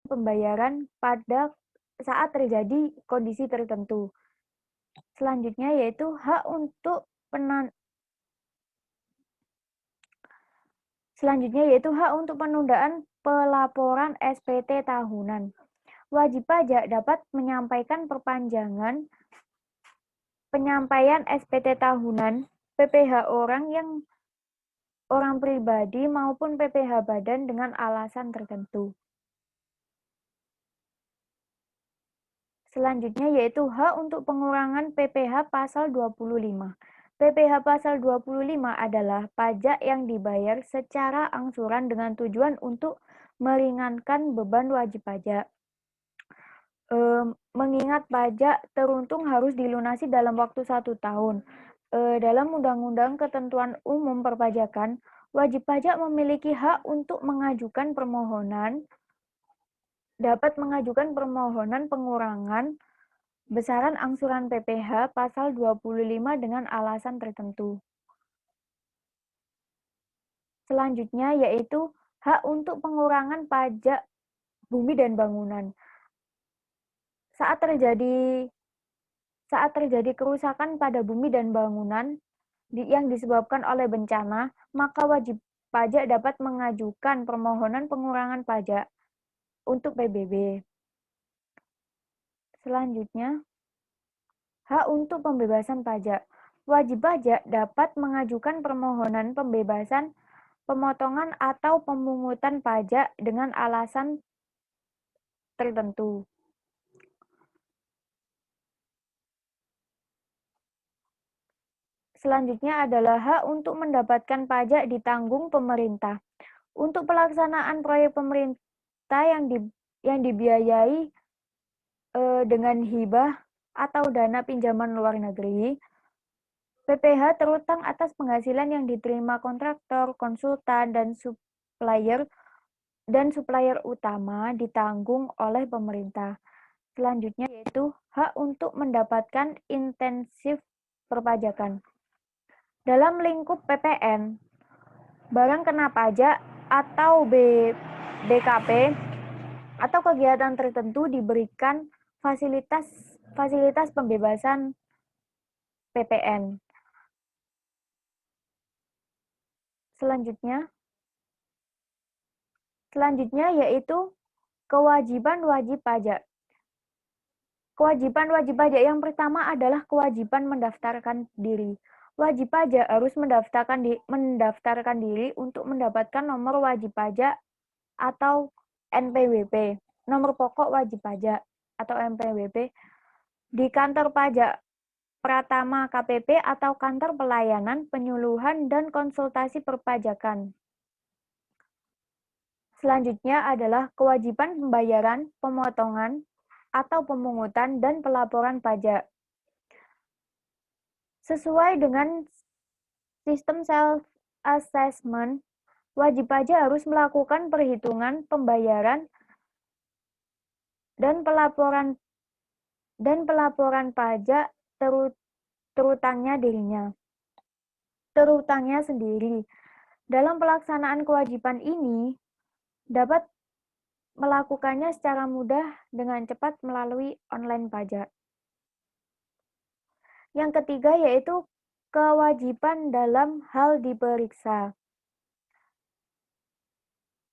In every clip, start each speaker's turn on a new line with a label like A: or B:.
A: pembayaran pada saat terjadi kondisi tertentu. Selanjutnya yaitu hak untuk penundaan pelaporan SPT tahunan. Wajib pajak dapat menyampaikan perpanjangan penyampaian SPT tahunan, PPh orang pribadi maupun PPh badan dengan alasan tertentu. Selanjutnya yaitu hak untuk pengurangan PPh pasal 25. PPh pasal 25 adalah pajak yang dibayar secara angsuran dengan tujuan untuk meringankan beban wajib pajak. Mengingat pajak teruntung harus dilunasi dalam waktu 1 tahun. Dalam Undang-Undang Ketentuan Umum Perpajakan, wajib pajak memiliki hak untuk dapat mengajukan permohonan pengurangan besaran angsuran PPh pasal 25 dengan alasan tertentu. Selanjutnya yaitu hak untuk pengurangan pajak bumi dan bangunan. Saat terjadi kerusakan pada bumi dan bangunan yang disebabkan oleh bencana, maka wajib pajak dapat mengajukan permohonan pengurangan pajak untuk PBB. Selanjutnya, hak untuk pembebasan pajak. Wajib pajak dapat mengajukan permohonan pembebasan, pemotongan atau pemungutan pajak dengan alasan tertentu. Selanjutnya adalah hak untuk mendapatkan pajak ditanggung pemerintah. Untuk pelaksanaan proyek pemerintah yang dibiayai dengan hibah atau dana pinjaman luar negeri, PPh terutang atas penghasilan yang diterima kontraktor, konsultan, dan supplier utama ditanggung oleh pemerintah. Selanjutnya yaitu hak untuk mendapatkan intensif perpajakan. Dalam lingkup PPN, barang kena pajak atau BKP atau kegiatan tertentu diberikan fasilitas pembebasan PPN. Selanjutnya yaitu kewajiban wajib pajak. Kewajiban wajib pajak yang pertama adalah kewajiban mendaftarkan diri. Wajib pajak harus mendaftarkan diri untuk mendapatkan nomor wajib pajak atau NPWP, nomor pokok wajib pajak atau NPWP, di kantor pajak Pratama KPP atau kantor pelayanan, penyuluhan, dan konsultasi perpajakan. Selanjutnya adalah kewajiban pembayaran, pemotongan, atau pemungutan dan pelaporan pajak. Sesuai dengan sistem self-assessment, wajib pajak harus melakukan perhitungan pembayaran dan pelaporan pajak terutangnya sendiri. Dalam pelaksanaan kewajiban ini, dapat melakukannya secara mudah dengan cepat melalui online pajak. Yang ketiga yaitu kewajiban dalam hal diperiksa.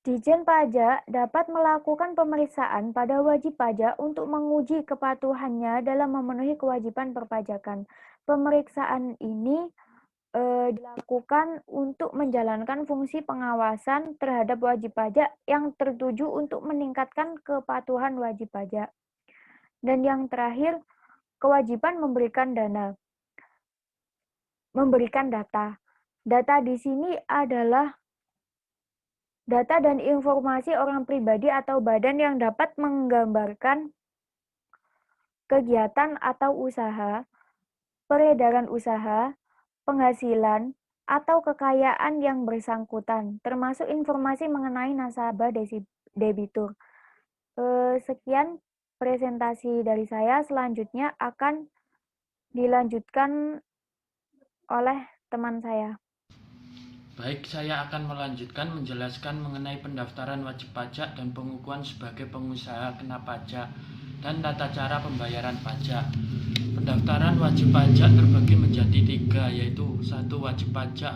A: Dijen Pajak dapat melakukan pemeriksaan pada wajib pajak untuk menguji kepatuhannya dalam memenuhi kewajiban perpajakan. Pemeriksaan ini dilakukan untuk menjalankan fungsi pengawasan terhadap wajib pajak yang tertuju untuk meningkatkan kepatuhan wajib pajak. Dan yang terakhir, kewajiban memberikan data. Data di sini adalah data dan informasi orang pribadi atau badan yang dapat menggambarkan kegiatan atau usaha, peredaran usaha, penghasilan, atau kekayaan yang bersangkutan, termasuk informasi mengenai nasabah debitur. Sekian presentasi dari saya, selanjutnya akan dilanjutkan oleh teman saya.
B: Baik, saya akan melanjutkan menjelaskan mengenai pendaftaran wajib pajak dan pengukuhan sebagai pengusaha kena pajak dan tata cara pembayaran pajak. Pendaftaran wajib pajak terbagi menjadi 3, yaitu 1. Wajib pajak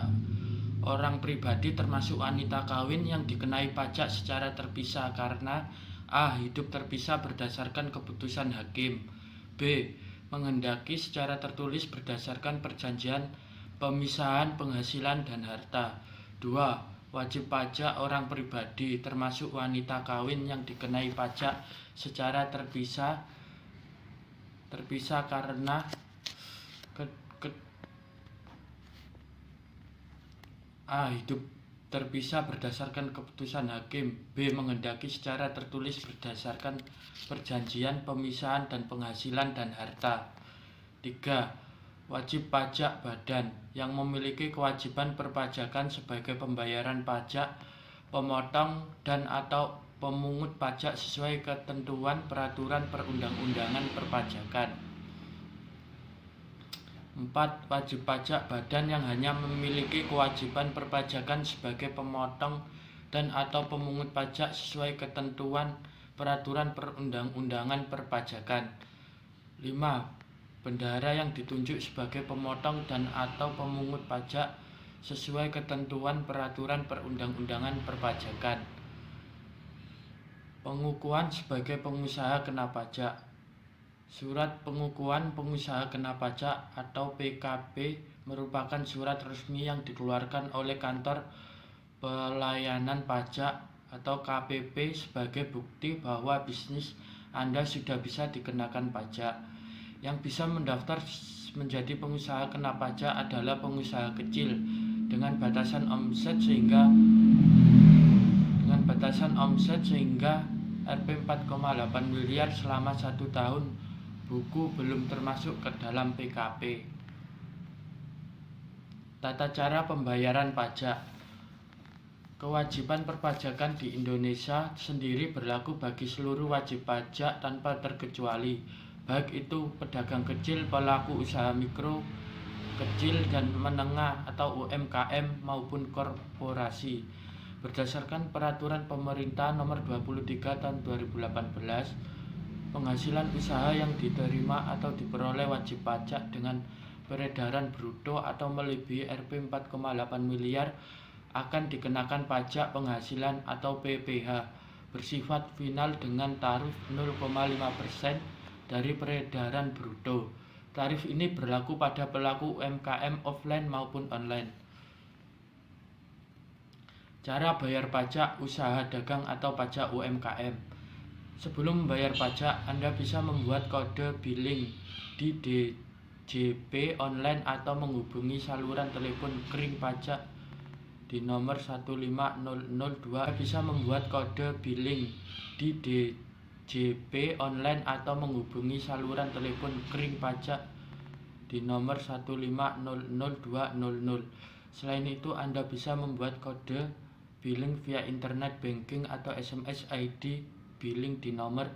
B: orang pribadi termasuk wanita kawin yang dikenai pajak secara terpisah karena A. Hidup terpisah berdasarkan keputusan hakim, B. Menghendaki secara tertulis berdasarkan perjanjian pemisahan penghasilan dan harta. 2. Wajib pajak orang pribadi termasuk wanita kawin yang dikenai pajak secara terpisah karena A. Hidup terpisah berdasarkan keputusan hakim, B. Menghendaki secara tertulis berdasarkan perjanjian pemisahan dan penghasilan dan harta. 3. Wajib pajak badan yang memiliki kewajiban perpajakan sebagai pembayaran pajak, pemotong dan atau pemungut pajak sesuai ketentuan peraturan perundang-undangan perpajakan. 4. Wajib pajak badan yang hanya memiliki kewajiban perpajakan sebagai pemotong dan atau pemungut pajak sesuai ketentuan peraturan perundang-undangan perpajakan. 5. Bendahara yang ditunjuk sebagai pemotong dan atau pemungut pajak sesuai ketentuan peraturan perundang-undangan perpajakan. Pengukuhan sebagai pengusaha kena pajak. Surat pengukuhan pengusaha kena pajak atau PKP merupakan surat resmi yang dikeluarkan oleh Kantor Pelayanan Pajak atau KPP sebagai bukti bahwa bisnis Anda sudah bisa dikenakan pajak. Yang bisa mendaftar menjadi pengusaha kena pajak adalah pengusaha kecil dengan batasan omset sehingga Rp 4,8 miliar selama 1 tahun. Buku belum termasuk ke dalam PKP. Tata cara pembayaran pajak. Kewajiban perpajakan di Indonesia sendiri berlaku bagi seluruh wajib pajak tanpa terkecuali, baik itu pedagang kecil, pelaku usaha mikro, kecil dan menengah atau UMKM maupun korporasi. Berdasarkan peraturan pemerintah nomor 23 tahun 2018, penghasilan usaha yang diterima atau diperoleh wajib pajak dengan peredaran bruto atau melebihi Rp 4,8 miliar akan dikenakan pajak penghasilan atau PPh bersifat final dengan tarif 0,5% dari peredaran bruto. Tarif ini berlaku pada pelaku UMKM offline maupun online. Cara bayar pajak usaha dagang atau pajak UMKM. Sebelum membayar pajak, Anda bisa membuat kode billing di DJP online atau menghubungi saluran telepon kering pajak di nomor 15002. Bisa membuat kode billing di DJP online atau menghubungi saluran telepon kering pajak di nomor 1500200. Selain itu, Anda bisa membuat kode billing via internet banking atau SMS ID billing di nomor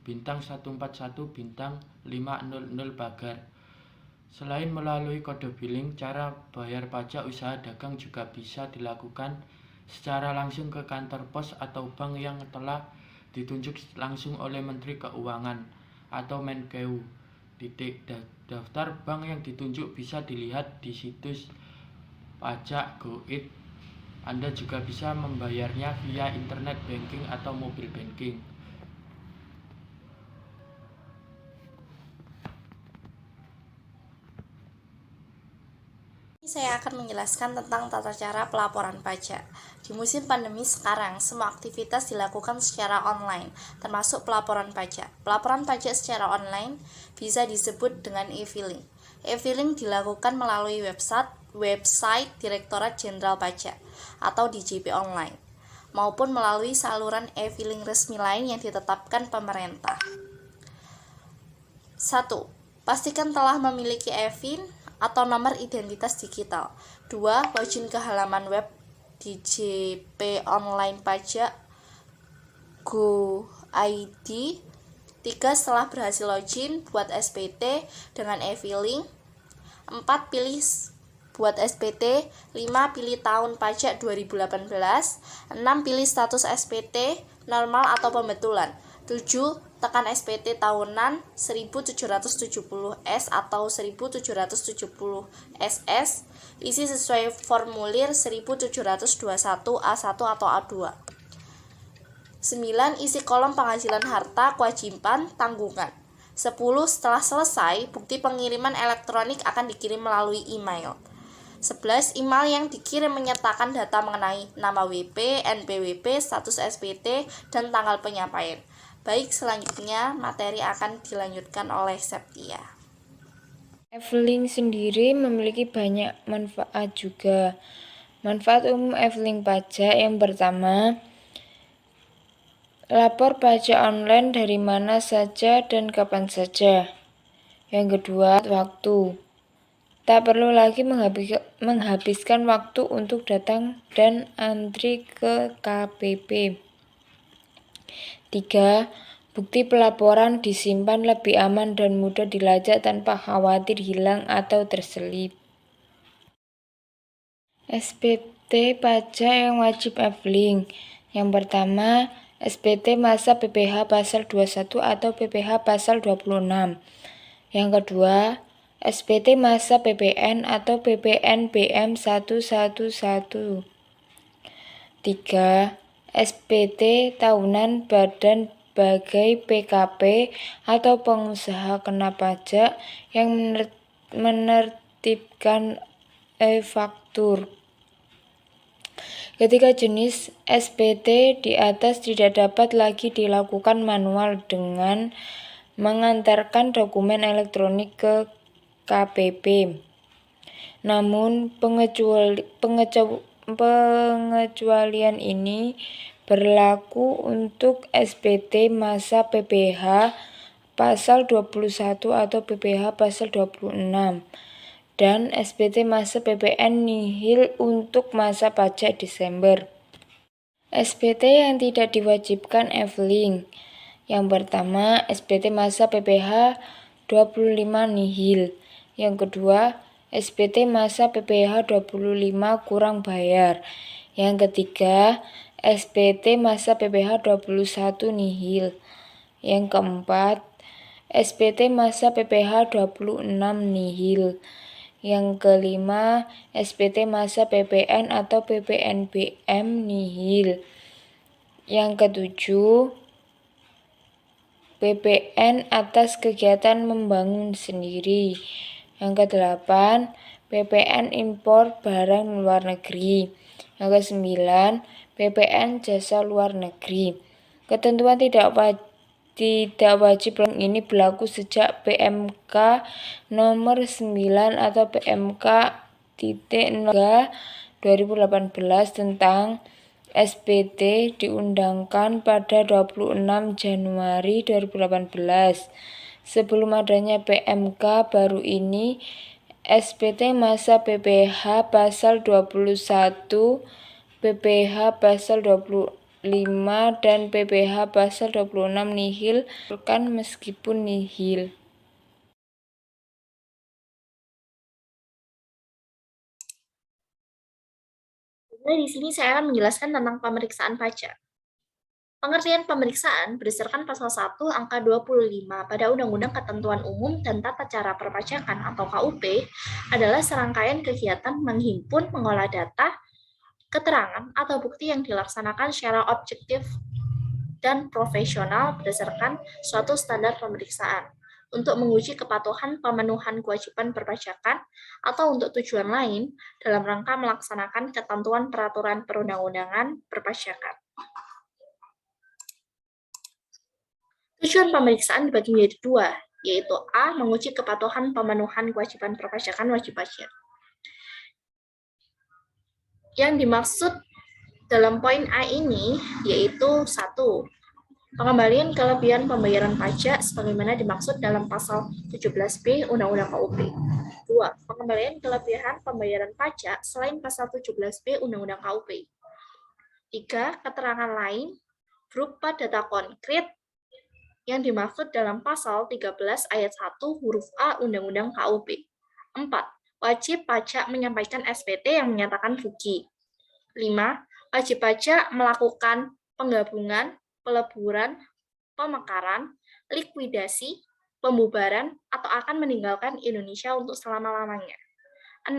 B: bintang 141 bintang 500 pagar. Selain melalui kode billing, cara bayar pajak usaha dagang juga bisa dilakukan secara langsung ke kantor pos atau bank yang telah ditunjuk langsung oleh Menteri Keuangan atau Menkeu. Daftar bank yang ditunjuk bisa dilihat di situs pajak.go.id. Anda juga bisa membayarnya via internet banking atau mobile banking.
C: Saya akan menjelaskan tentang tata cara pelaporan pajak. Di musim pandemi sekarang, semua aktivitas dilakukan secara online, termasuk pelaporan pajak. Pelaporan pajak secara online bisa disebut dengan e-filing. E-filing dilakukan melalui website Direktorat Jenderal Pajak atau DJP online, maupun melalui saluran e-filing resmi lain yang ditetapkan pemerintah. 1. Pastikan telah memiliki e-filing atau nomor identitas digital. 2. Login ke halaman web DJP online pajak go.id. 3. Setelah berhasil login, buat SPT dengan e-filing. 4. Pilih Buat SPT, 5 pilih tahun pajak 2018, 6 pilih status SPT, normal atau pembetulan, 7 tekan SPT tahunan 1770S atau 1770 SS, isi sesuai formulir 1721A1 atau A2. 9. Isi kolom penghasilan harta, kewajiban, tanggungan. 10. Setelah selesai, bukti pengiriman elektronik akan dikirim melalui email. 11. Email yang dikirim menyertakan data mengenai nama WP, NPWP, status SPT, dan tanggal penyampaian. Baik, selanjutnya materi akan dilanjutkan oleh Septia.
D: F-Link sendiri memiliki banyak manfaat juga. Manfaat umum F-Link pajak yang pertama, lapor pajak online dari mana saja dan kapan saja. Yang kedua, waktu. Tak perlu lagi menghabiskan waktu untuk datang dan antri ke KPP. 3. Bukti pelaporan disimpan lebih aman dan mudah dilacak tanpa khawatir hilang atau terselip. SPT pajak yang wajib F-Link. Yang pertama, SPT masa PPh pasal 21 atau PPh pasal 26. Yang kedua, SPT masa PPN atau PPN BM 111. 3. SPT tahunan badan sebagai PKP atau pengusaha kena pajak yang menertibkan e-faktur. Ketiga jenis SPT di atas tidak dapat lagi dilakukan manual dengan mengantarkan dokumen elektronik ke KPP. Namun pengecualian ini berlaku untuk SPT masa PPh pasal 21 atau PPh pasal 26 dan SPT masa PPN nihil untuk masa pajak Desember. SPT yang tidak diwajibkan F-Link. Yang pertama, SPT masa PPh 25 nihil. Yang kedua, SPT masa PPh 25 kurang bayar. Yang ketiga, SPT masa PPh 21 nihil. Yang keempat, SPT masa PPh 26 nihil. Yang kelima, SPT masa PPN atau PPNBM nihil. Yang ketujuh, PPN atas kegiatan membangun sendiri. Yang kedelapan, PPN impor barang luar negeri. Yang kesembilan, PPN jasa luar negeri. Ketentuan tidak wajib ini berlaku sejak PMK nomor 9 atau PMK _3 2018 tentang SPT diundangkan pada 26 Januari 2018. Sebelum adanya PMK baru ini, SPT masa PPh pasal 21, PPh pasal 25 dan PPh pasal 26 nihil kan meskipun nihil.
C: Di sini saya akan menjelaskan tentang pemeriksaan pajak. Pengertian pemeriksaan berdasarkan pasal 1 angka 25 pada Undang-Undang Ketentuan Umum dan Tata Cara Perpajakan atau KUP adalah serangkaian kegiatan menghimpun, mengolah data, keterangan, atau bukti yang dilaksanakan secara objektif dan profesional berdasarkan suatu standar pemeriksaan untuk menguji kepatuhan pemenuhan kewajiban perpajakan atau untuk tujuan lain dalam rangka melaksanakan ketentuan peraturan perundang-undangan perpajakan. Tujuan pemeriksaan dibagi menjadi dua, yaitu A. Menguji kepatuhan pemenuhan kewajiban perpajakan wajib pajak. Yang dimaksud dalam poin A ini yaitu 1. Pengembalian kelebihan pembayaran pajak sebagaimana dimaksud dalam pasal 17B Undang-Undang KUP. 2. Pengembalian kelebihan pembayaran pajak selain pasal 17B Undang-Undang KUP. 3. Keterangan lain berupa data konkret yang dimaksud dalam pasal 13 ayat 1 huruf A Undang-Undang KUP. 4. wajib pajak menyampaikan SPT yang menyatakan rugi. 5. Wajib pajak melakukan penggabungan, peleburan, pemekaran, likuidasi, pembubaran, atau akan meninggalkan Indonesia untuk selama-lamanya. 6.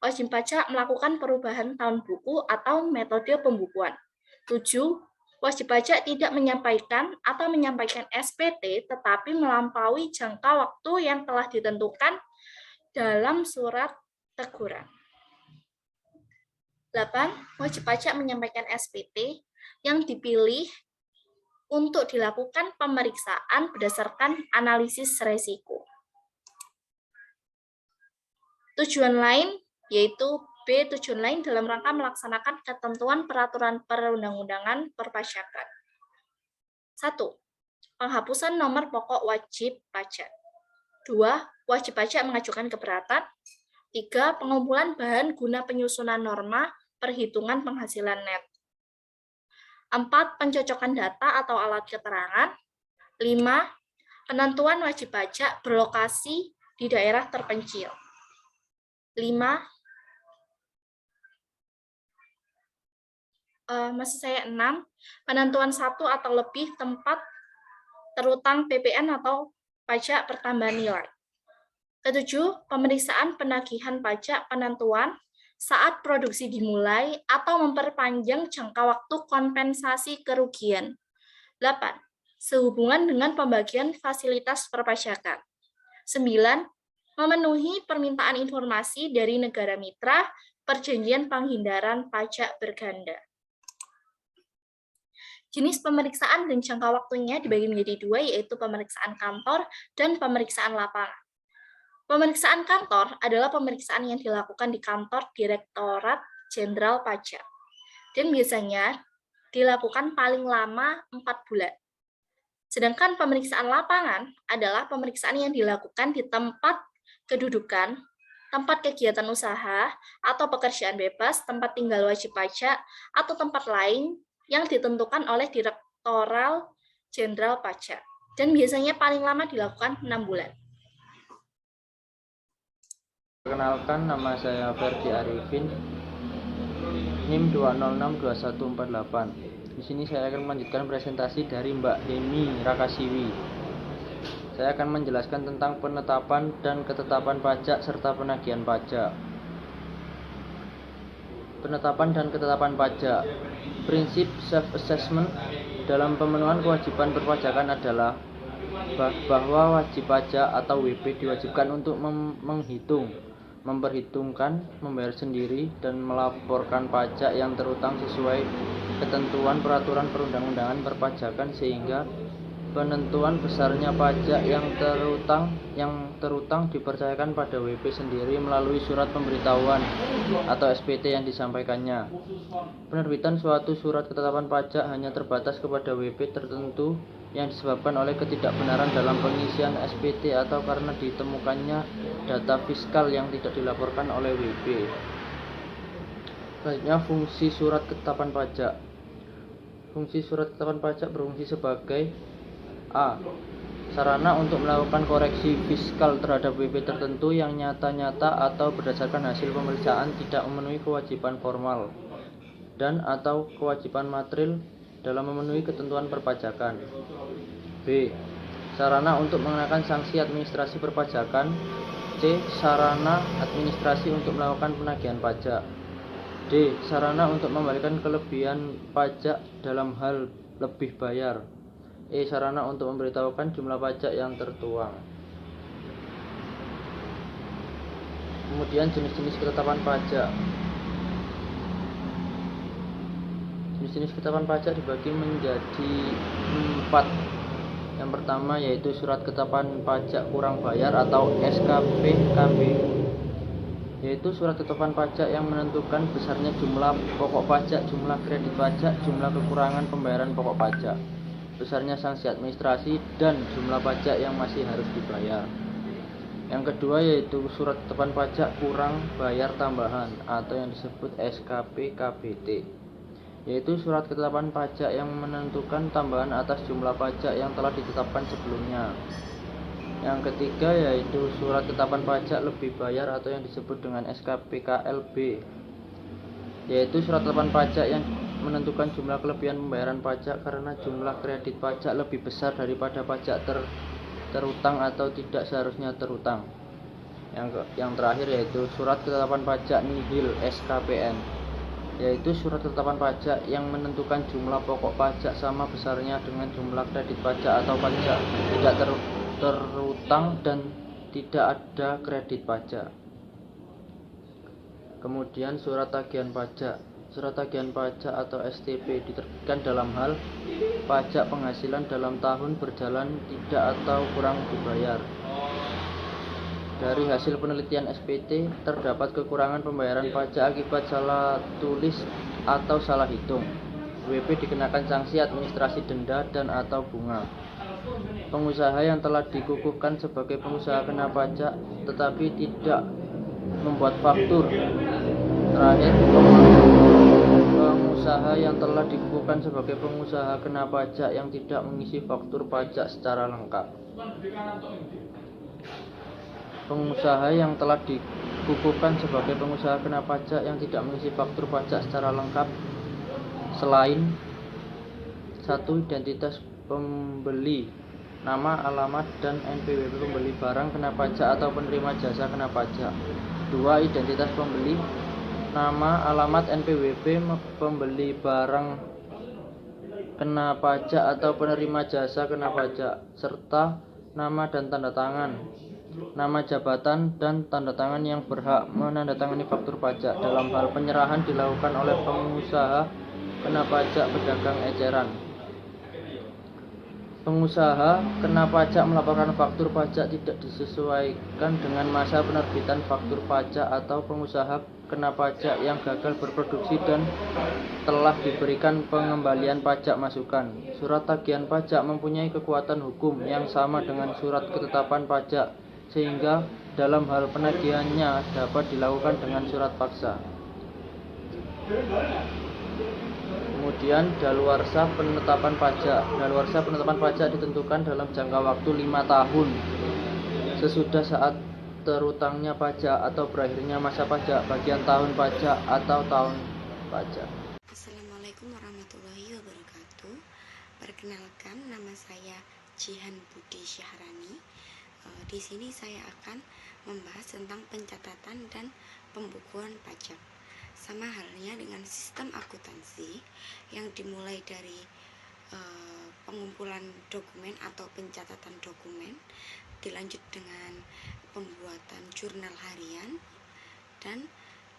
C: Wajib pajak melakukan perubahan tahun buku atau metode pembukuan. 7. Wajib pajak tidak menyampaikan atau menyampaikan SPT tetapi melampaui jangka waktu yang telah ditentukan dalam surat teguran. 8. Wajib pajak menyampaikan SPT yang dipilih untuk dilakukan pemeriksaan berdasarkan analisis risiko. Tujuan lain yaitu B. Tujuan lain dalam rangka melaksanakan ketentuan peraturan perundang-undangan perpajakan. 1. Penghapusan nomor pokok wajib pajak. 2. Wajib pajak mengajukan keberatan. 3. Pengumpulan bahan guna penyusunan norma perhitungan penghasilan net. 4. Pencocokan data atau alat keterangan. 5. Penentuan wajib pajak berlokasi di daerah terpencil. 5. Maksud saya 6. Penentuan satu atau lebih tempat terutang PPN atau pajak pertambahan nilai. 7. Pemeriksaan penagihan pajak penentuan saat produksi dimulai atau memperpanjang jangka waktu kompensasi kerugian. 8. Sehubungan dengan pembagian fasilitas perpajakan. 9. Memenuhi permintaan informasi dari negara mitra perjanjian penghindaran pajak berganda. Jenis pemeriksaan dan jangka waktunya dibagi menjadi 2, yaitu pemeriksaan kantor dan pemeriksaan lapangan. Pemeriksaan kantor adalah pemeriksaan yang dilakukan di kantor Direktorat Jenderal Pajak dan biasanya dilakukan paling lama 4 bulan. Sedangkan pemeriksaan lapangan adalah pemeriksaan yang dilakukan di tempat kedudukan, tempat kegiatan usaha atau pekerjaan bebas, tempat tinggal wajib pajak, atau tempat lain yang ditentukan oleh Direktorat Jenderal Pajak dan biasanya paling lama dilakukan 6 bulan.
E: Perkenalkan, nama saya Ferdi Arifin, NIM 2062148. Di sini saya akan melanjutkan presentasi dari Mbak Hemi Rakasiwi. Saya akan menjelaskan tentang penetapan dan ketetapan pajak serta penagihan pajak. Penetapan dan ketetapan pajak. Prinsip self-assessment dalam pemenuhan kewajiban perpajakan adalah bahwa wajib pajak atau WP diwajibkan untuk memperhitungkan, membayar sendiri, dan melaporkan pajak yang terutang sesuai ketentuan peraturan perundang-undangan perpajakan sehingga penentuan besarnya pajak yang terutang dipercayakan pada WP sendiri melalui surat pemberitahuan atau SPT yang disampaikannya. Penerbitan suatu surat ketetapan pajak hanya terbatas kepada WP tertentu yang disebabkan oleh ketidakbenaran dalam pengisian SPT atau karena ditemukannya data fiskal yang tidak dilaporkan oleh WP. Selanjutnya, fungsi surat ketetapan pajak. Fungsi surat ketetapan pajak berfungsi sebagai A. Sarana untuk melakukan koreksi fiskal terhadap WP tertentu yang nyata-nyata atau berdasarkan hasil pemeriksaan tidak memenuhi kewajiban formal dan atau kewajiban material dalam memenuhi ketentuan perpajakan. B. Sarana untuk mengenakan sanksi administrasi perpajakan. C. Sarana administrasi untuk melakukan penagihan pajak. D. Sarana untuk membalikan kelebihan pajak dalam hal lebih bayar. E. Sarana untuk memberitahukan jumlah pajak yang tertuang. Kemudian jenis-jenis ketetapan pajak. Jenis-jenis ketetapan pajak dibagi menjadi 4. Yang pertama yaitu surat ketetapan pajak kurang bayar atau SKPKB, yaitu surat ketetapan pajak yang menentukan besarnya jumlah pokok pajak, jumlah kredit pajak, jumlah kekurangan pembayaran pokok pajak, besarnya sanksi administrasi, dan jumlah pajak yang masih harus dibayar. Yang kedua yaitu surat ketetapan pajak kurang bayar tambahan atau yang disebut SKPKBT, yaitu surat ketetapan pajak yang menentukan tambahan atas jumlah pajak yang telah ditetapkan sebelumnya. Yang ketiga yaitu surat ketetapan pajak lebih bayar atau yang disebut dengan SKPKLB, yaitu surat ketetapan pajak yang menentukan jumlah kelebihan pembayaran pajak karena jumlah kredit pajak lebih besar daripada pajak terutang atau tidak seharusnya terutang. Yang terakhir yaitu surat ketetapan pajak nihil SKPN, yaitu surat ketetapan pajak yang menentukan jumlah pokok pajak sama besarnya dengan jumlah kredit pajak atau pajak tidak terutang dan tidak ada kredit pajak. Kemudian surat tagihan pajak. Surat tagihan pajak atau STP diterbitkan dalam hal pajak penghasilan dalam tahun berjalan tidak atau kurang dibayar. Dari hasil penelitian SPT, terdapat kekurangan pembayaran pajak akibat salah tulis atau salah hitung. WP dikenakan sanksi administrasi denda dan atau bunga. Pengusaha yang telah dikukuhkan sebagai pengusaha kena pajak tetapi tidak membuat faktur. Terakhir, pengusaha yang telah dikukuhkan sebagai pengusaha kena pajak yang tidak mengisi faktur pajak secara lengkap. Pengusaha yang telah dikukuhkan sebagai pengusaha kena pajak yang tidak mengisi faktur pajak secara lengkap selain 1. Identitas pembeli, nama, alamat, dan NPWP pembeli barang kena pajak atau penerima jasa kena pajak. 2. Identitas pembeli, nama, alamat, NPWP pembeli barang kena pajak atau penerima jasa kena pajak, serta nama dan tanda tangan, nama jabatan dan tanda tangan yang berhak menandatangani faktur pajak. Dalam hal penyerahan dilakukan oleh pengusaha kena pajak pedagang eceran. Pengusaha kena pajak melaporkan faktur pajak tidak disesuaikan dengan masa penerbitan faktur pajak, atau pengusaha kena pajak yang gagal berproduksi dan telah diberikan pengembalian pajak masukan. Surat tagihan pajak mempunyai kekuatan hukum yang sama dengan surat ketetapan pajak, sehingga dalam hal penagihannya dapat dilakukan dengan surat paksa. Kemudian daluarsa penetapan pajak. Daluarsa penetapan pajak ditentukan dalam jangka waktu 5 tahun sesudah saat terutangnya pajak atau berakhirnya masa pajak, bagian tahun pajak atau tahun pajak.
F: Assalamualaikum warahmatullahi wabarakatuh. Perkenalkan, nama saya Jihan Budi Syahrani. Di sini saya akan membahas tentang pencatatan dan pembukuan pajak. Sama halnya dengan sistem akuntansi yang dimulai dari pengumpulan dokumen atau pencatatan dokumen, dilanjut dengan pembuatan jurnal harian, dan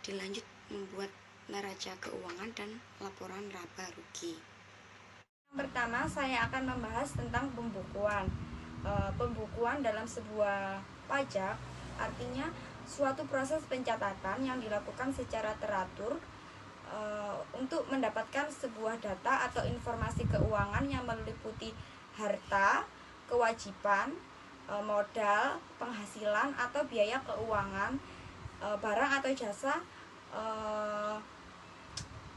F: dilanjut membuat neraca keuangan dan laporan laba rugi.
A: Yang pertama, saya akan membahas tentang pembukuan. Pembukuan dalam sebuah pajak artinya suatu proses pencatatan yang dilakukan secara teratur untuk mendapatkan sebuah data atau informasi keuangan yang meliputi harta, kewajiban, modal, penghasilan atau biaya keuangan, barang atau jasa,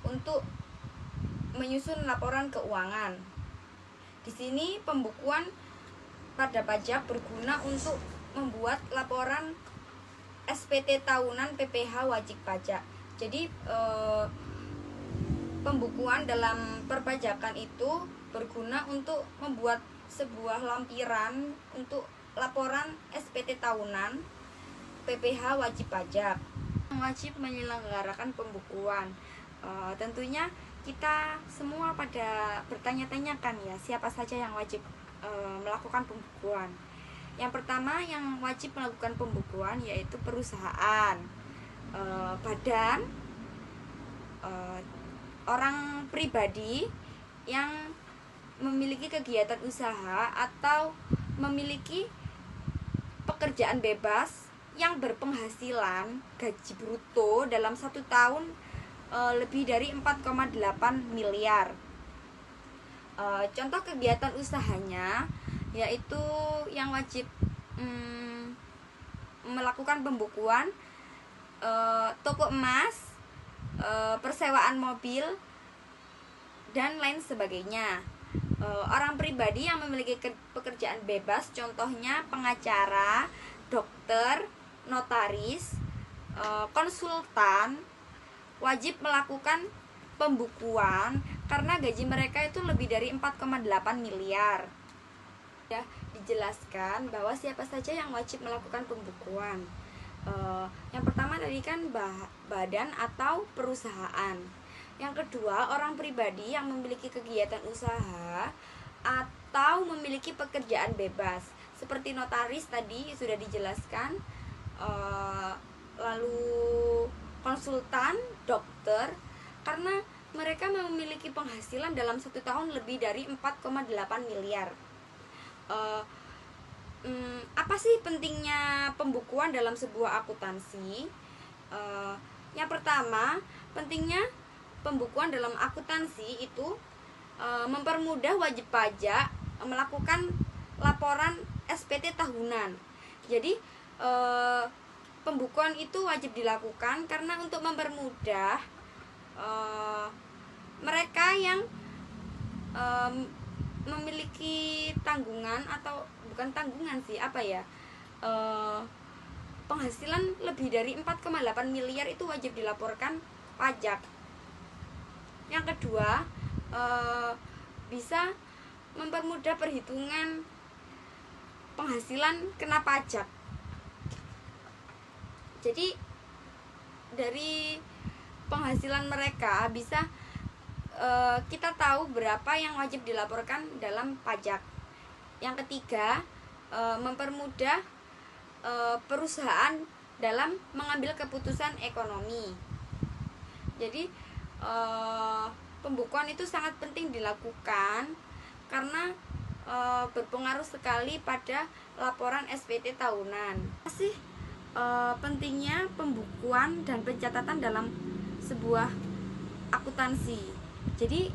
A: untuk menyusun laporan keuangan. Di sini pembukuan pada pajak berguna untuk membuat laporan SPT tahunan PPh wajib pajak. Jadi pembukuan dalam perpajakan itu berguna untuk membuat sebuah lampiran untuk laporan SPT tahunan PPh wajib pajak. Wajib menyelenggarakan pembukuan. Tentunya kita semua pada bertanya-tanyakan ya, siapa saja yang wajib melakukan pembukuan. Yang pertama yang wajib melakukan pembukuan yaitu perusahaan, badan, orang pribadi yang memiliki kegiatan usaha atau memiliki pekerjaan bebas yang berpenghasilan gaji bruto dalam 1 tahun lebih dari 4,8 miliar. Contoh kegiatan usahanya yaitu yang wajib melakukan pembukuan toko emas, persewaan mobil, dan lain sebagainya.
G: Orang pribadi yang memiliki pekerjaan bebas, contohnya pengacara, dokter, notaris, konsultan, wajib melakukan pembukuan karena gaji mereka itu lebih dari 4,8 miliar. Ya, dijelaskan bahwa siapa saja yang wajib melakukan pembukuan. Yang pertama tadi kan badan atau perusahaan. Yang kedua, orang pribadi yang memiliki kegiatan usaha atau memiliki pekerjaan bebas seperti notaris tadi sudah dijelaskan, lalu konsultan, dokter, karena mereka memiliki penghasilan dalam 1 tahun lebih dari 4,8 miliar. Apa sih pentingnya pembukuan dalam sebuah akuntansi? Yang pertama, pentingnya pembukuan dalam akuntansi itu mempermudah wajib pajak melakukan laporan SPT tahunan. Jadi pembukuan itu wajib dilakukan karena untuk mempermudah mereka yang memiliki tanggungan atau bukan tanggungan sih, penghasilan lebih dari 4,8 miliar itu wajib dilaporkan pajak. Yang kedua, bisa mempermudah perhitungan penghasilan kena pajak. Jadi dari penghasilan mereka bisa kita tahu berapa yang wajib dilaporkan dalam pajak. Yang ketiga, mempermudah perusahaan dalam mengambil keputusan ekonomi. Jadi pembukuan itu sangat penting dilakukan karena berpengaruh sekali pada laporan SPT tahunan. Masih pentingnya pembukuan dan pencatatan dalam sebuah akuntansi. Jadi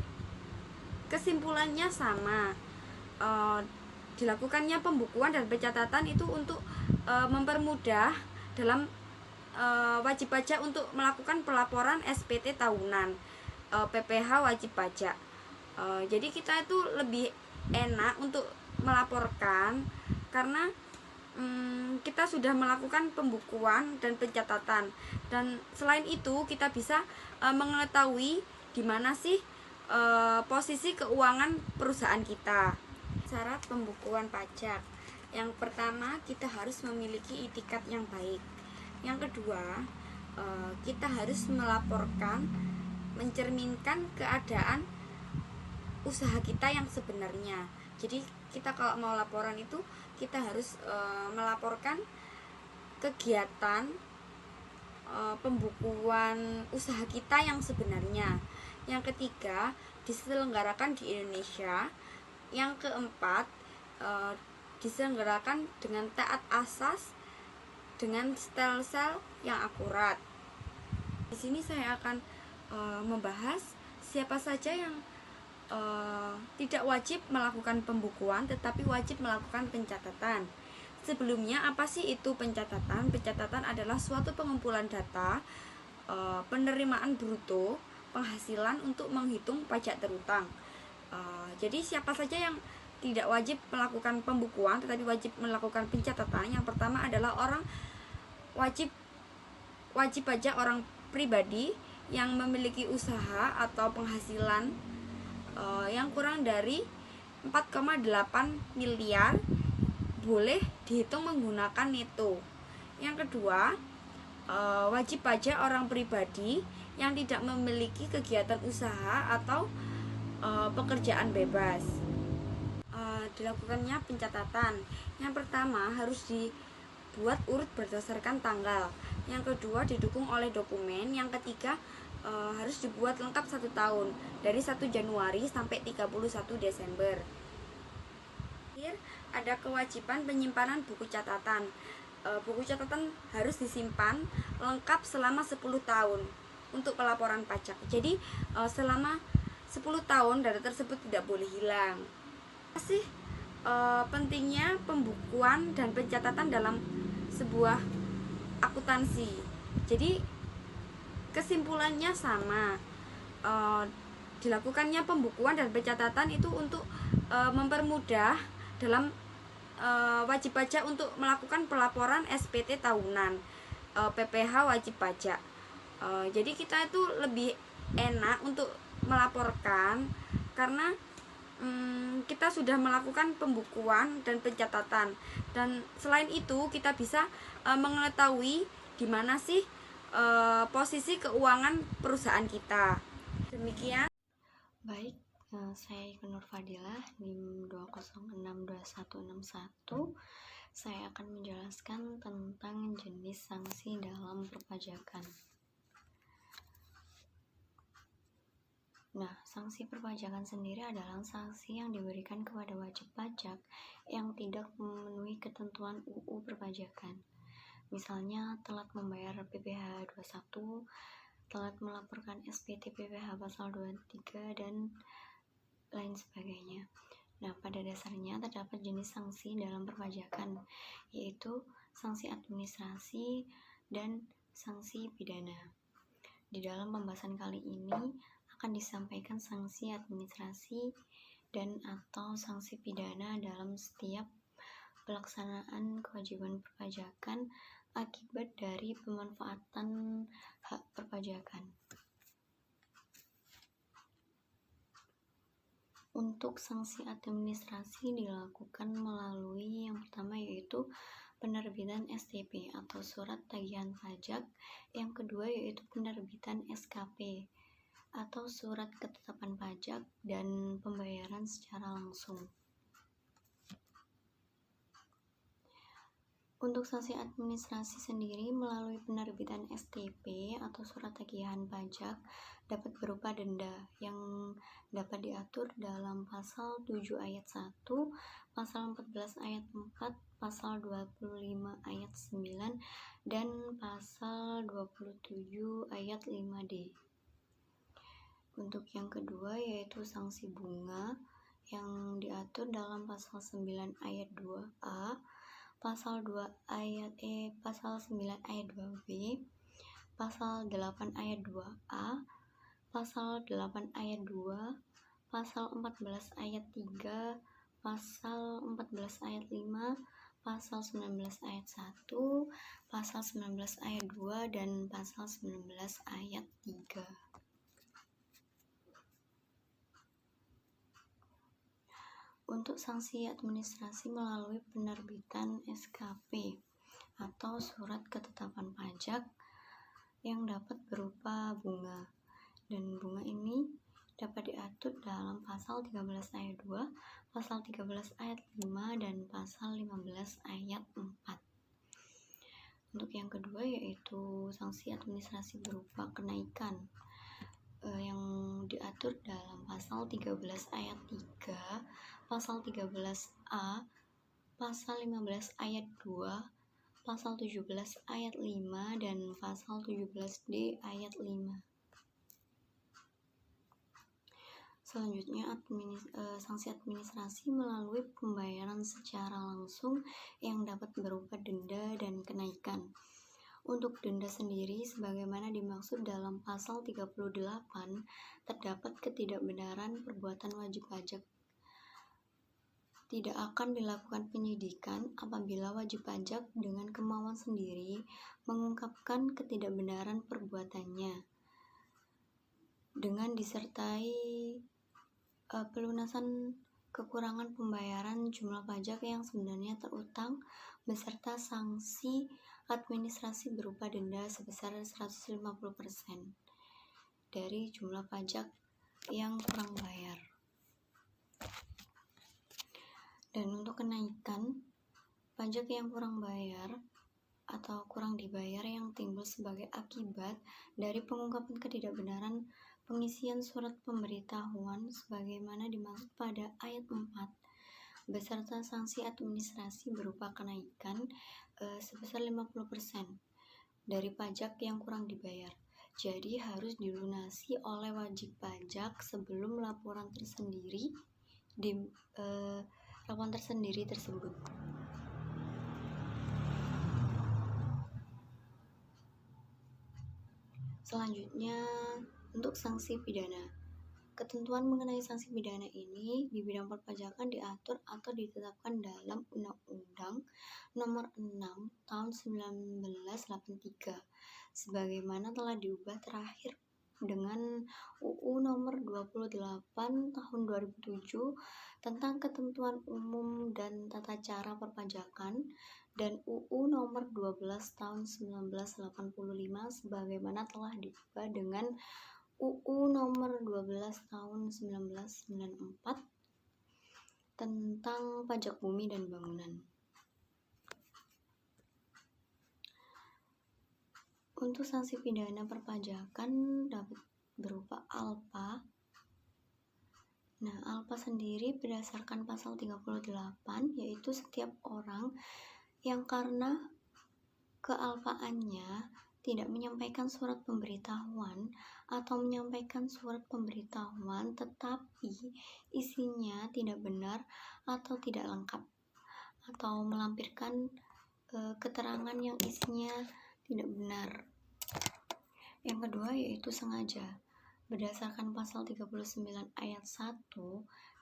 G: kesimpulannya sama, dilakukannya pembukuan dan pencatatan itu untuk mempermudah dalam wajib pajak untuk melakukan pelaporan SPT tahunan, PPh wajib pajak. Jadi kita itu lebih enak untuk melaporkan karena kita sudah melakukan pembukuan dan pencatatan, dan selain itu kita bisa mengetahui di mana sih posisi keuangan perusahaan kita. Syarat pembukuan pajak. Yang pertama, kita harus memiliki itikat yang baik. Yang kedua, kita harus melaporkan, mencerminkan keadaan usaha kita yang sebenarnya. Jadi kita kalau mau laporan itu kita harus melaporkan kegiatan pembukuan usaha kita yang sebenarnya. Yang ketiga, diselenggarakan di Indonesia. Yang keempat, diselenggarakan dengan taat asas dengan stelsel yang akurat. Di sini saya akan membahas siapa saja yang tidak wajib melakukan pembukuan tetapi wajib melakukan pencatatan. Sebelumnya, apa sih itu pencatatan? Pencatatan adalah suatu pengumpulan data penerimaan bruto, penghasilan untuk menghitung pajak terutang. Jadi siapa saja yang tidak wajib melakukan pembukuan tetapi wajib melakukan pencatatan? Yang pertama adalah orang wajib pajak orang pribadi yang memiliki usaha atau penghasilan yang kurang dari 4,8 miliar, boleh dihitung menggunakan neto. Yang kedua, wajib pajak orang pribadi yang tidak memiliki kegiatan usaha atau pekerjaan bebas. Dilakukannya pencatatan. Yang pertama, harus dibuat urut berdasarkan tanggal. Yang kedua, didukung oleh dokumen. Yang ketiga, harus dibuat lengkap 1 tahun dari 1 Januari sampai 31 Desember. Ada kewajiban penyimpanan buku catatan. Buku catatan harus disimpan lengkap selama 10 tahun untuk pelaporan pajak. Jadi selama 10 tahun data tersebut tidak boleh hilang. Masih pentingnya pembukuan dan pencatatan dalam sebuah akuntansi. Jadi kesimpulannya sama, dilakukannya pembukuan dan pencatatan itu untuk mempermudah dalam wajib pajak untuk melakukan pelaporan SPT tahunan, PPh wajib pajak. Jadi kita itu lebih enak untuk melaporkan karena kita sudah melakukan pembukuan dan pencatatan, dan selain itu kita bisa mengetahui di mana sih posisi keuangan perusahaan kita. Demikian.
F: Baik, saya Ika Nur Fadilah, NIM 2062161. Saya akan menjelaskan tentang jenis sanksi dalam perpajakan. Nah, sanksi perpajakan sendiri adalah sanksi yang diberikan kepada wajib pajak yang tidak memenuhi ketentuan UU perpajakan. Misalnya, telat membayar PPh 21, telat melaporkan SPT PPh pasal 23, dan lain sebagainya. Nah, pada dasarnya terdapat jenis sanksi dalam perpajakan, yaitu sanksi administrasi dan sanksi pidana. Di dalam pembahasan kali ini akan disampaikan sanksi administrasi dan atau sanksi pidana dalam setiap pelaksanaan kewajiban perpajakan akibat dari pemanfaatan hak perpajakan. Untuk sanksi administrasi dilakukan melalui yang pertama yaitu penerbitan STP atau surat tagihan pajak, yang kedua yaitu penerbitan SKP atau surat ketetapan pajak, dan pembayaran secara langsung. Untuk sanksi administrasi sendiri melalui penerbitan STP atau surat tagihan pajak dapat berupa denda yang dapat diatur dalam pasal 7 ayat 1, pasal 14 ayat 4, pasal 25 ayat 9, dan pasal 27 ayat 5D. Untuk yang kedua yaitu sanksi bunga yang diatur dalam pasal 9 ayat 2A, pasal 2 ayat pasal 9 ayat 2B, pasal 8 ayat 2A, pasal 8 ayat 2, pasal 14 ayat 3, pasal 14 ayat 5, pasal 19 ayat 1, pasal 19 ayat 2, dan pasal 19 ayat 3. Untuk sanksi administrasi melalui penerbitan SKP atau surat ketetapan pajak yang dapat berupa bunga, dan bunga ini dapat diatur dalam pasal 13 ayat 2, pasal 13 ayat 5, dan pasal 15 ayat 4. Untuk yang kedua yaitu sanksi administrasi berupa kenaikan yang diatur dalam pasal 13 ayat 3, pasal 13A, pasal 15 ayat 2, pasal 17 ayat 5, dan pasal 17D ayat 5. Selanjutnya sanksi administrasi melalui pembayaran secara langsung yang dapat berupa denda dan kenaikan. Untuk denda sendiri, sebagaimana dimaksud dalam pasal 38, terdapat ketidakbenaran perbuatan wajib pajak. Tidak akan dilakukan penyidikan apabila wajib pajak dengan kemauan sendiri mengungkapkan ketidakbenaran perbuatannya, dengan disertai pelunasan kekurangan pembayaran jumlah pajak yang sebenarnya terutang, beserta sanksi administrasi berupa denda sebesar 150% dari jumlah pajak yang kurang bayar. Dan untuk kenaikan pajak yang kurang bayar atau kurang dibayar yang timbul sebagai akibat dari pengungkapan ketidakbenaran pengisian surat pemberitahuan sebagaimana dimaksud pada ayat 4, beserta sanksi administrasi berupa kenaikan sebesar 50% dari pajak yang kurang dibayar. Jadi harus dilunasi oleh wajib pajak sebelum laporan tersendiri tersebut. Selanjutnya untuk sanksi pidana. ketentuan mengenai sanksi pidana ini di bidang perpajakan diatur atau ditetapkan dalam Undang-Undang Nomor 6 Tahun 1983, sebagaimana telah diubah terakhir dengan UU Nomor 28 Tahun 2007 tentang Ketentuan Umum dan Tata Cara Perpajakan dan UU Nomor 12 Tahun 1985 sebagaimana telah diubah dengan UU Nomor 12 Tahun 1994 tentang pajak bumi dan bangunan. Untuk sanksi pidana perpajakan dapat berupa ALPA. Nah, ALPA sendiri berdasarkan pasal 38, yaitu setiap orang yang karena kealpaannya tidak menyampaikan surat pemberitahuan atau menyampaikan surat pemberitahuan tetapi isinya tidak benar atau tidak lengkap, atau melampirkan keterangan yang isinya tidak benar. Yang kedua yaitu sengaja. Berdasarkan pasal 39 ayat 1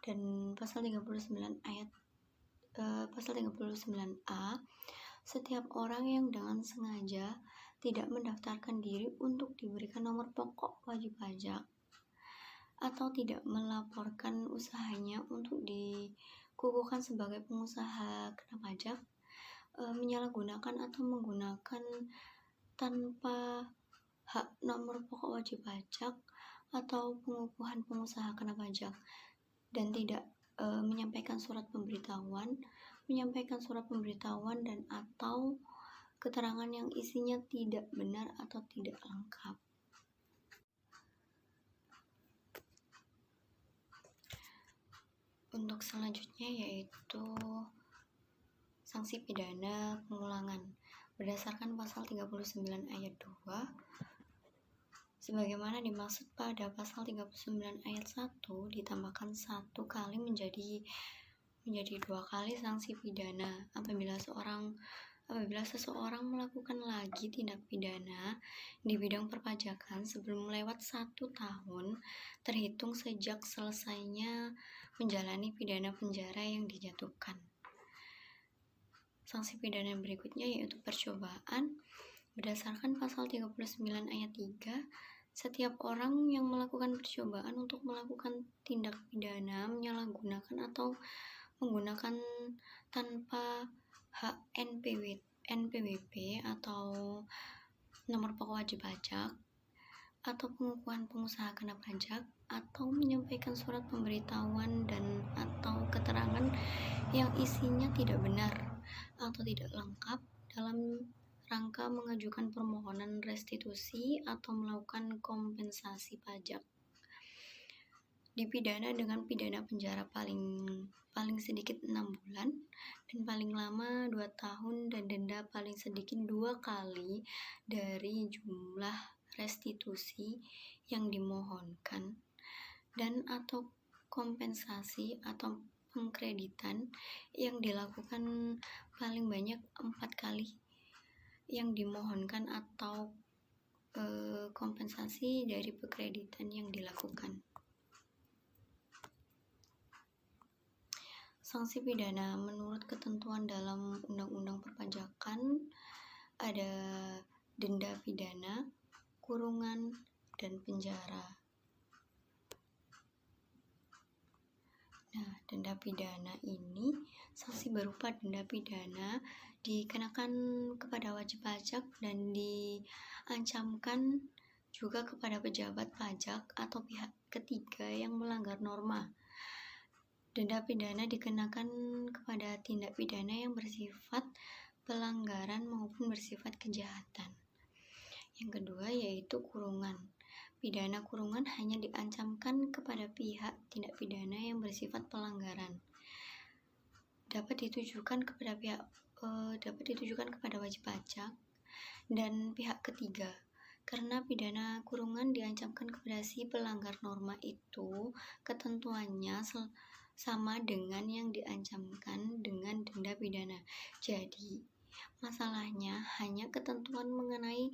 F: dan pasal 39A, setiap orang yang dengan sengaja tidak mendaftarkan diri untuk diberikan nomor pokok wajib pajak atau tidak melaporkan usahanya untuk dikukuhkan sebagai pengusaha kena pajak, menyalahgunakan atau menggunakan tanpa hak nomor pokok wajib pajak atau pengukuhan pengusaha kena pajak dan tidak menyampaikan surat pemberitahuan dan atau keterangan yang isinya tidak benar atau tidak lengkap. Untuk selanjutnya yaitu sanksi pidana pengulangan. Berdasarkan pasal 39 ayat 2, sebagaimana dimaksud pada pasal 39 ayat 1 ditambahkan 1 kali menjadi 2 kali sanksi pidana apabila seseorang melakukan lagi tindak pidana di bidang perpajakan sebelum lewat 1 tahun terhitung sejak selesainya menjalani pidana penjara yang dijatuhkan. Sanksi pidana berikutnya yaitu percobaan. Berdasarkan pasal 39 ayat 3, setiap orang yang melakukan percobaan untuk melakukan tindak pidana menyalahgunakan atau menggunakan tanpa hak NPWP atau nomor pokok wajib pajak atau pengukuhan pengusaha kena pajak atau menyampaikan surat pemberitahuan dan atau keterangan yang isinya tidak benar atau tidak lengkap dalam rangka mengajukan permohonan restitusi atau melakukan kompensasi pajak, dipidana dengan pidana penjara paling sedikit 6 bulan dan paling lama 2 tahun dan denda paling sedikit 2 kali dari jumlah restitusi yang dimohonkan dan atau kompensasi atau pengkreditan yang dilakukan paling banyak 4 kali yang dimohonkan atau kompensasi dari pengkreditan yang dilakukan. Sanksi pidana menurut ketentuan dalam Undang-Undang Perpajakan ada denda pidana, kurungan, dan penjara. Nah, denda pidana ini sanksi berupa denda pidana dikenakan kepada wajib pajak dan diancamkan juga kepada pejabat pajak atau pihak ketiga yang melanggar norma. Denda pidana dikenakan kepada tindak pidana yang bersifat pelanggaran maupun bersifat kejahatan. Yang kedua yaitu kurungan. Pidana kurungan hanya diancamkan kepada pihak tindak pidana yang bersifat pelanggaran. Dapat ditujukan kepada wajib pajak dan pihak ketiga. Karena pidana kurungan diancamkan kepada si pelanggar norma itu, ketentuannya sama dengan yang diancamkan dengan denda pidana. Jadi, masalahnya hanya ketentuan mengenai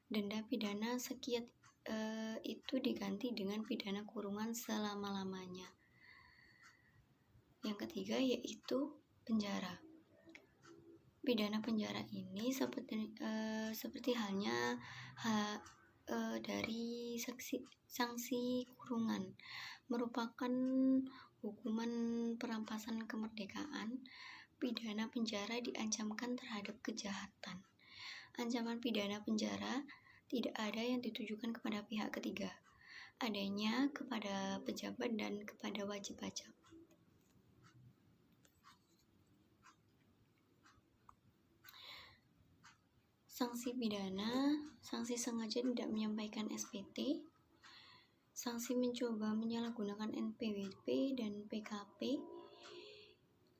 F: denda pidana itu diganti dengan pidana kurungan selama-lamanya. Yang ketiga yaitu penjara. Pidana penjara ini seperti halnya dari sanksi kurungan, merupakan hukuman perampasan kemerdekaan. Pidana penjara diancamkan terhadap kejahatan. Ancaman pidana penjara tidak ada yang ditujukan kepada pihak ketiga, adanya kepada pejabat dan kepada wajib pajak. Sanksi pidana, sanksi sengaja tidak menyampaikan SPT, sanksi mencoba menyalahgunakan NPWP dan PKP,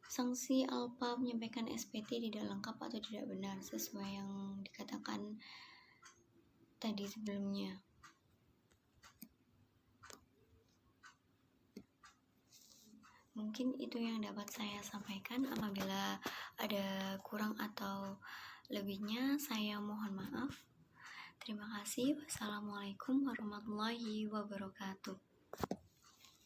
F: sanksi alpa menyampaikan SPT tidak lengkap atau tidak benar sesuai yang dikatakan tadi sebelumnya. Mungkin itu yang dapat saya sampaikan. Apabila ada kurang atau lebihnya, saya mohon maaf. Terima kasih. Wassalamualaikum warahmatullahi wabarakatuh.